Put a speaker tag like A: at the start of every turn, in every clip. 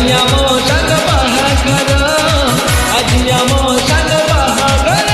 A: ଆଜି ଆମ ସାଙ୍ଗ ବାହାଘର, ଆଜି ଆମ ସାଙ୍ଗ ବାହାଘର।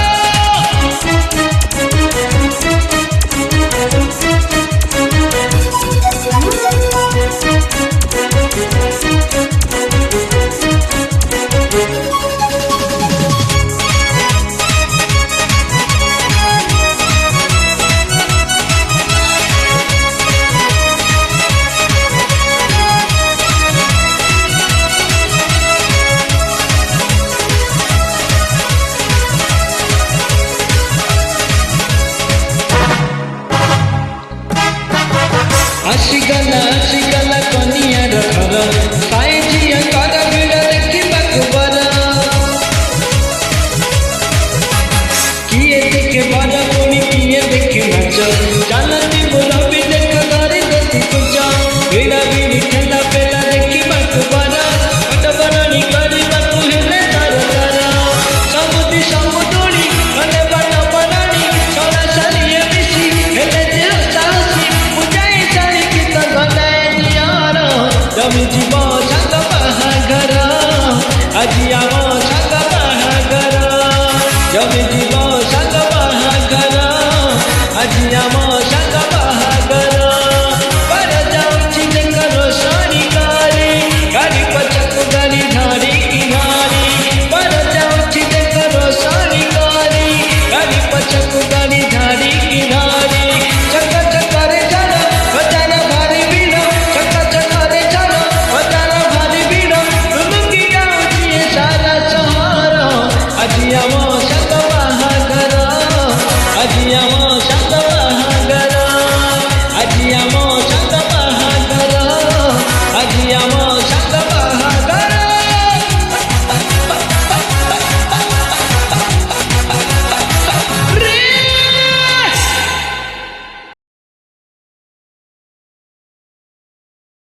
A: आसिगला कनियार घर साई झीकर भिड़ देखा बर किए देखे बर पुणी किए देखे नाच जानती बुलबी देख धरी गति पूज भिड़ा भिड़ी ठेला पेला देखा बर पटबरणी करवा हेले तार तार समुदी समुदुड़ी गले बाट बराणी सरा सारिए मिसी हेले जे साहसी बुझाई सारी गीत गलाए दियार जमी जीव साग बाहाघर आजी आम साग बाहाघर जमी जीव साग बाहाघर आजी आम साग बाहाघर पर जाऊँची देकर सारी गाड़ी पछक गाड़ी धारी किनारी पर जाऊँची देकर सारी गाड़ी पछक गाड़ी धारी किनारी चक चक्कर चल बजाना भारी भीड़ चक चक्कर चल बजाना भारी भीड़ तुम की जाऊँची सारा सहारा आजी आम